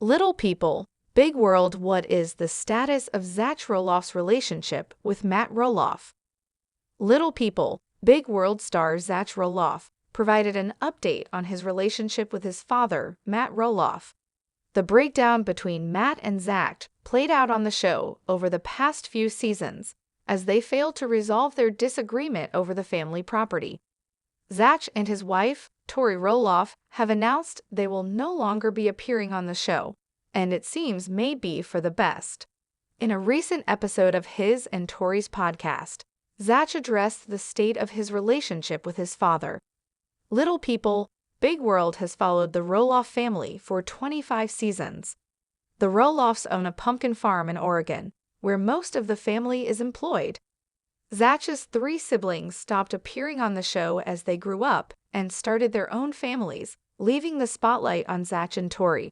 Little People, Big World. What is the status of Zach Roloff's relationship with Matt Roloff? Little People, Big World star Zach Roloff provided an update on his relationship with his father, Matt Roloff. The breakdown between Matt and Zach played out on the show over the past few seasons as they failed to resolve their disagreement over the family property. Zach and his wife, Tori Roloff, have announced they will no longer be appearing on the show, and it seems may be for the best. In a recent episode of his and Tori's podcast, Zach addressed the state of his relationship with his father. Little People, Big World has followed the Roloff family for 25 seasons. The Roloffs own a pumpkin farm in Oregon, where most of the family is employed. Zach's three siblings stopped appearing on the show as they grew up and started their own families, leaving the spotlight on Zach and Tori.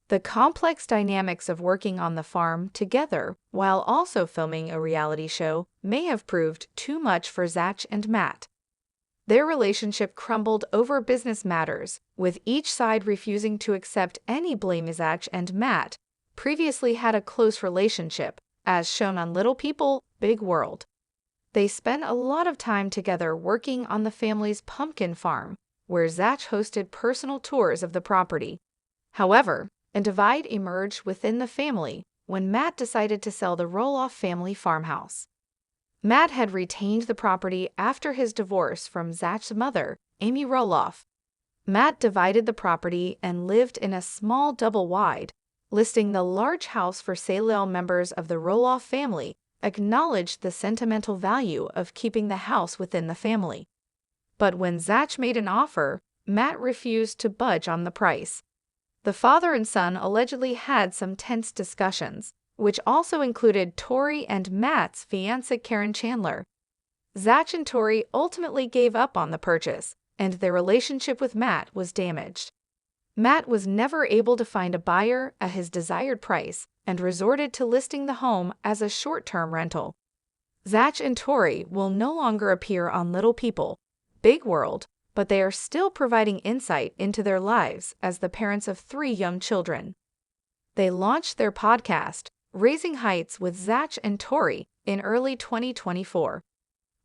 The complex dynamics of working on the farm together while also filming a reality show may have proved too much for Zach and Matt. Their relationship crumbled over business matters, with each side refusing to accept any blame. Zach and Matt previously had a close relationship, as shown on Little People, Big World. They spent a lot of time together working on the family's pumpkin farm, where Zach hosted personal tours of the property. However, a divide emerged within the family when Matt decided to sell the Roloff family farmhouse. Matt had retained the property after his divorce from Zach's mother, Amy Roloff. Matt divided the property and lived in a small double-wide, listing the large house for sale. Members of the Roloff family acknowledged the sentimental value of keeping the house within the family. But when Zach made an offer, Matt refused to budge on the price. The father and son allegedly had some tense discussions, which also included Tori and Matt's fiancée Karen Chandler. Zach and Tori ultimately gave up on the purchase, and their relationship with Matt was damaged. Matt was never able to find a buyer at his desired price and resorted to listing the home as a short-term rental. Zach and Tori will no longer appear on Little People, Big World, but they are still providing insight into their lives as the parents of 3 young children. They launched their podcast, Raising Heights with Zach and Tori, in early 2024.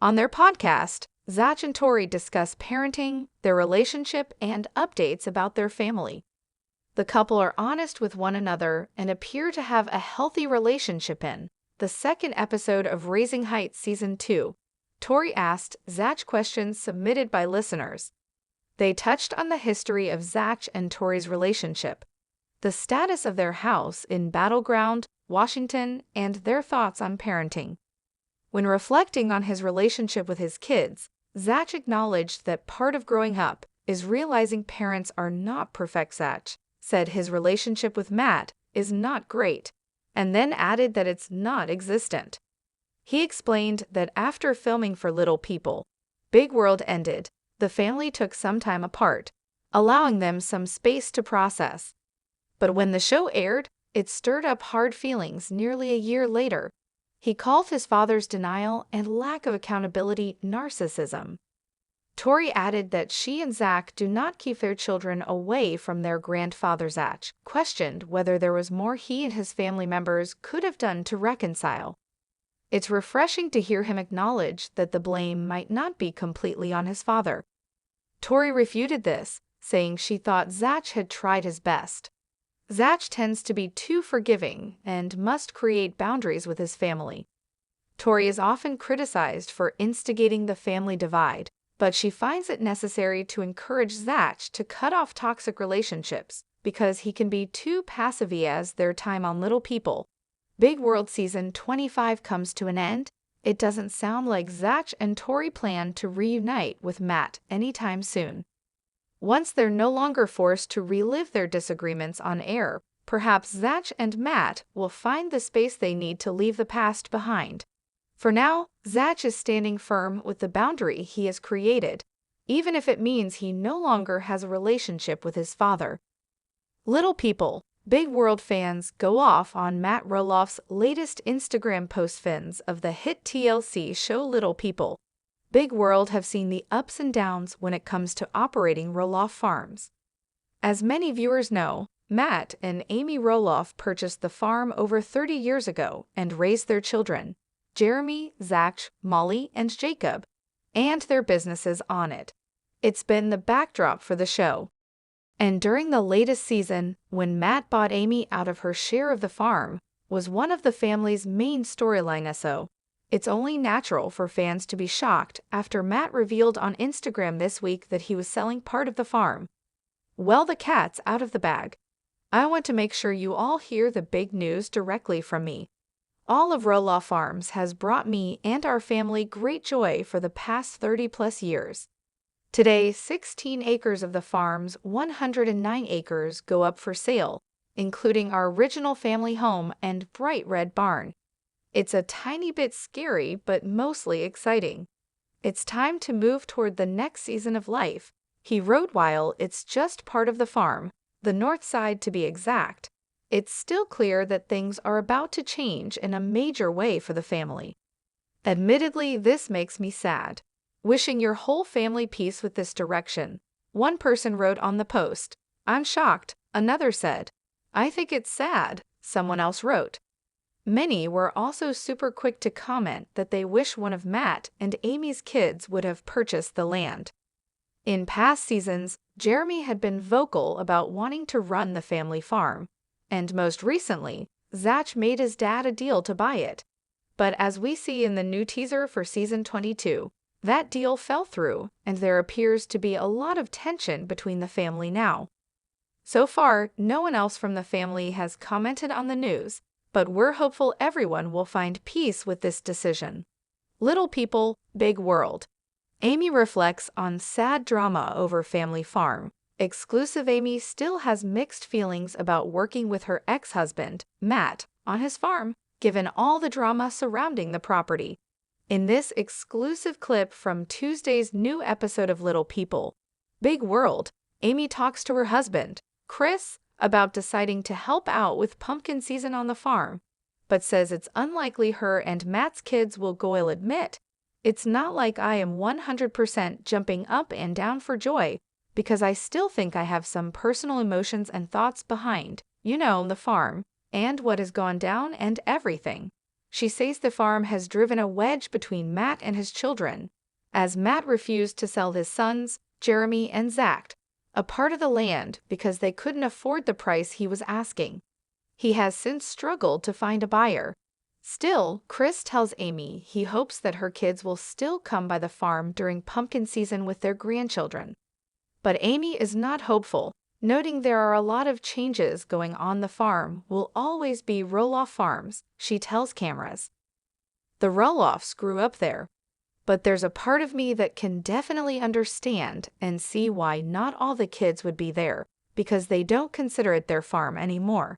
On their podcast, Zach and Tori discuss parenting, their relationship, and updates about their family. The couple are honest with one another and appear to have a healthy relationship. In the second episode of Raising Heights Season 2, Tori asked Zach questions submitted by listeners. They touched on the history of Zach and Tori's relationship, the status of their house in Battleground, Washington, and their thoughts on parenting. When reflecting on his relationship with his kids, Zach acknowledged that part of growing up is realizing parents are not perfect. Zach said his relationship with Matt is not great, and then added that it's not existent. He explained that after filming for Little People, Big World ended, the family took some time apart, allowing them some space to process. But when the show aired, it stirred up hard feelings nearly a year later. He called his father's denial and lack of accountability narcissism. Tori added that she and Zach do not keep their children away from their grandfather. Zach questioned whether there was more he and his family members could have done to reconcile. It's refreshing to hear him acknowledge that the blame might not be completely on his father. Tori refuted this, saying she thought Zach had tried his best. Zach tends to be too forgiving and must create boundaries with his family. Tori is often criticized for instigating the family divide, but she finds it necessary to encourage Zach to cut off toxic relationships because he can be too passive. As their time on Little People, Big World Season 25 comes to an end, it doesn't sound like Zach and Tori plan to reunite with Matt anytime soon. Once they're no longer forced to relive their disagreements on air, perhaps Zach and Matt will find the space they need to leave the past behind. For now, Zach is standing firm with the boundary he has created, even if it means he no longer has a relationship with his father. Little People, Big World fans go off on Matt Roloff's latest Instagram post. Fans of the hit TLC show Little People, Big World have seen the ups and downs when it comes to operating Roloff farms. As many viewers know, Matt and Amy Roloff purchased the farm over 30 years ago and raised their children, Jeremy, Zach, Molly, and Jacob, and their businesses on it. It's been the backdrop for the show. And during the latest season, when Matt bought Amy out of her share of the farm, was one of the family's main storyline. So, it's only natural for fans to be shocked after Matt revealed on Instagram this week that he was selling part of the farm. Well, the cat's out of the bag. I want to make sure you all hear the big news directly from me. All of Roloff Farms has brought me and our family great joy for the past 30+ years. Today, 16 acres of the farm's 109 acres go up for sale, including our original family home and bright red barn. It's a tiny bit scary, but mostly exciting. It's time to move toward the next season of life, he wrote. While it's just part of the farm, the north side to be exact, it's still clear that things are about to change in a major way for the family. Admittedly, this makes me sad. Wishing your whole family peace with this direction. One person wrote on the post, "I'm shocked," another said, "I think it's sad," someone else wrote. Many were also super quick to comment that they wish one of Matt and Amy's kids would have purchased the land. In past seasons, Jeremy had been vocal about wanting to run the family farm, and most recently, Zach made his dad a deal to buy it. But as we see in the new teaser for season 22, that deal fell through, and there appears to be a lot of tension between the family now. So far, no one else from the family has commented on the news, but we're hopeful everyone will find peace with this decision. Little people, big world. Amy reflects on sad drama over family farm. Exclusive. Amy still has mixed feelings about working with her ex-husband, Matt, on his farm, given all the drama surrounding the property. In this exclusive clip from Tuesday's new episode of Little People, Big World, Amy talks to her husband, Chris, about deciding to help out with pumpkin season on the farm, but says it's unlikely her and Matt's kids will go. I'll admit, it's not like I am 100% jumping up and down for joy, because I still think I have some personal emotions and thoughts behind, the farm, and what has gone down and everything. She says the farm has driven a wedge between Matt and his children, as Matt refused to sell his sons, Jeremy and Zach, a part of the land because they couldn't afford the price he was asking. He has since struggled to find a buyer. Still, Chris tells Amy he hopes that her kids will still come by the farm during pumpkin season with their grandchildren. But Amy is not hopeful, noting there are a lot of changes going on. The farm will always be Roloff Farms, she tells cameras. The Roloffs grew up there, but there's a part of me that can definitely understand and see why not all the kids would be there, because they don't consider it their farm anymore.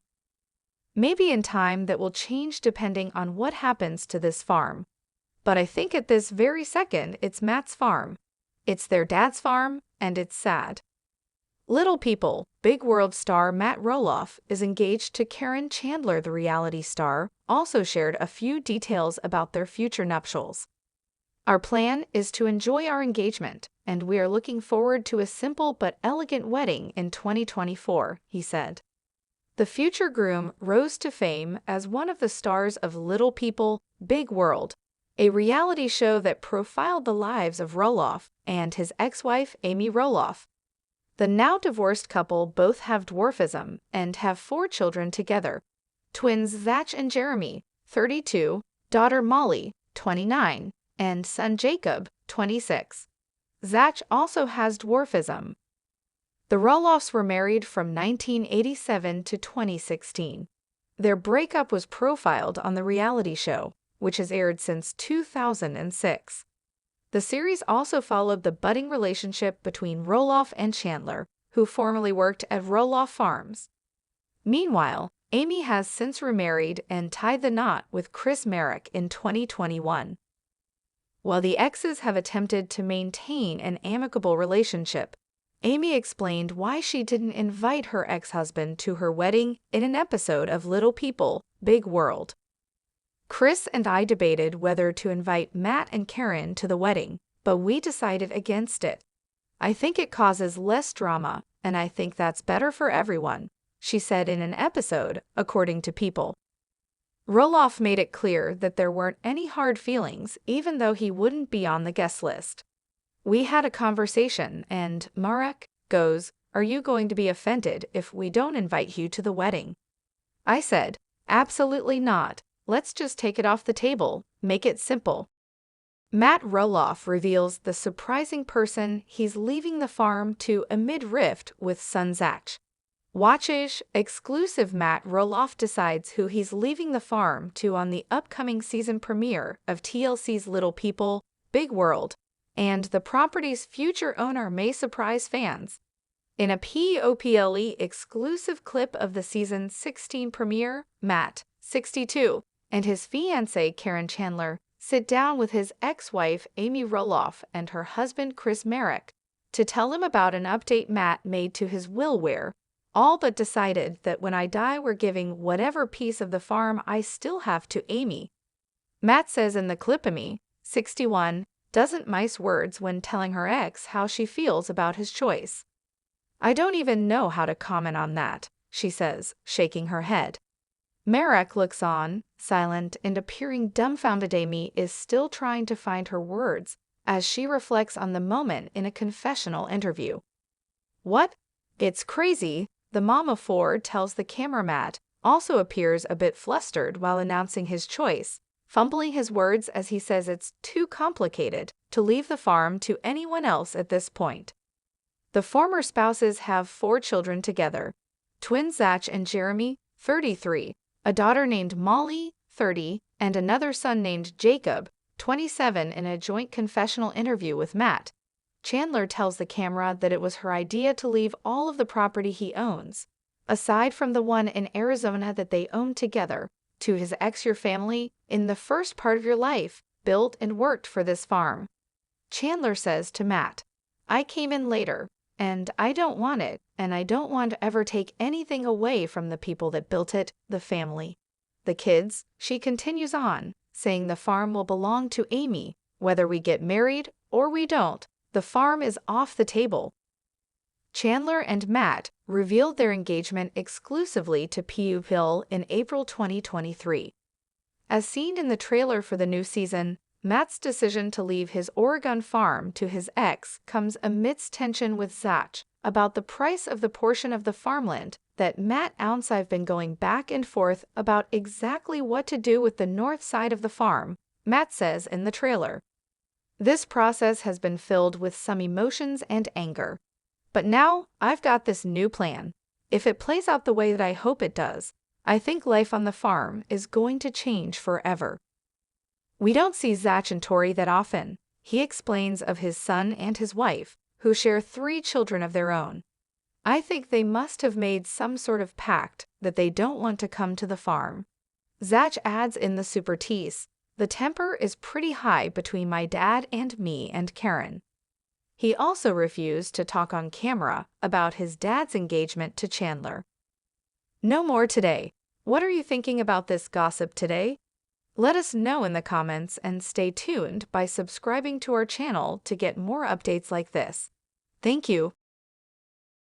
Maybe in time that will change depending on what happens to this farm. But I think at this very second it's Matt's farm. It's their dad's farm, and it's sad. Little People, Big World star Matt Roloff is engaged to Karen Chandler. The reality star also shared a few details about their future nuptials. Our plan is to enjoy our engagement, and we are looking forward to a simple but elegant wedding in 2024, he said. The future groom rose to fame as one of the stars of Little People, Big World, a reality show that profiled the lives of Roloff and his ex-wife Amy Roloff. The now divorced couple both have dwarfism and have 4 children together. Twins Zach and Jeremy, 32, daughter Molly, 29, and son Jacob, 26. Zach also has dwarfism. The Roloffs were married from 1987 to 2016. Their breakup was profiled on the reality show, which has aired since 2006. The series also followed the budding relationship between Roloff and Chandler, who formerly worked at Roloff Farms. Meanwhile, Amy has since remarried and tied the knot with Chris Merrick in 2021. While the exes have attempted to maintain an amicable relationship, Amy explained why she didn't invite her ex-husband to her wedding in an episode of Little People, Big World. Chris and I debated whether to invite Matt and Karen to the wedding, but we decided against it. I think it causes less drama, and I think that's better for everyone. she said in an episode, according to People. Roloff made it clear that there weren't any hard feelings, even though he wouldn't be on the guest list. We had a conversation, and Marek goes, "Are you going to be offended if we don't invite you to the wedding?" I said, "Absolutely not. Let's just take it off the table, make it simple." Matt Roloff reveals the surprising person he's leaving the farm to amid rift with son Zach. Watch exclusive. Matt Roloff decides who he's leaving the farm to on the upcoming season premiere of TLC's Little People, Big World, and the property's future owner may surprise fans. In a POPLE exclusive clip of the season 16 premiere, Matt, 62, and his fiancée Karen Chandler sit down with his ex-wife Amy Roloff and her husband Chris Marek to tell him about an update Matt made to his will where all but decided that when I die we're giving whatever piece of the farm I still have to Amy. Matt says in the clip Amy, 61, doesn't mince words when telling her ex how she feels about his choice. "I don't even know how to comment on that," she says, shaking her head. Marek looks on, silent and appearing dumbfounded. Amy is still trying to find her words as she reflects on the moment in a confessional interview. "What? It's crazy," the mom of four tells the camera. Matt also appears a bit flustered while announcing his choice, fumbling his words as he says it's too complicated to leave the farm to anyone else at this point. The former spouses have 4 children together, twins Zach and Jeremy, 33, a daughter named Molly, 30, and another son named Jacob, 27. In a joint confessional interview with Matt, Chandler tells the camera that it was her idea to leave all of the property he owns, aside from the one in Arizona that they own together, to his ex. "Your family, in the first part of your life, built and worked for this farm." Chandler says to Matt, "I came in later, and I don't want it, and I don't want to ever take anything away from the people that built it, the family. The kids," she continues on, saying the farm will belong to Amy, whether we get married or we don't. The farm is off the table. Chandler and Matt revealed their engagement exclusively to PUPIL in April 2023. As seen in the trailer for the new season, Matt's decision to leave his Oregon farm to his ex comes amidst tension with Zach about the price of the portion of the farmland that Matt owns. "I've been going back and forth about exactly what to do with the north side of the farm," Matt says in the trailer. "This process has been filled with some emotions and anger. But now I've got this new plan. If it plays out the way that I hope it does, I think life on the farm is going to change forever." We don't see Zach and Tori that often. He explains of his son and his wife, who share 3 children of their own. "I think they must have made some sort of pact that they don't want to come to the farm." Zach adds in the super tease, "The temper is pretty high between my dad and me and Karen." He also refused to talk on camera about his dad's engagement to Chandler. No more today. What are you thinking about this gossip today? Let us know in the comments and stay tuned by subscribing to our channel to get more updates like this. Thank you.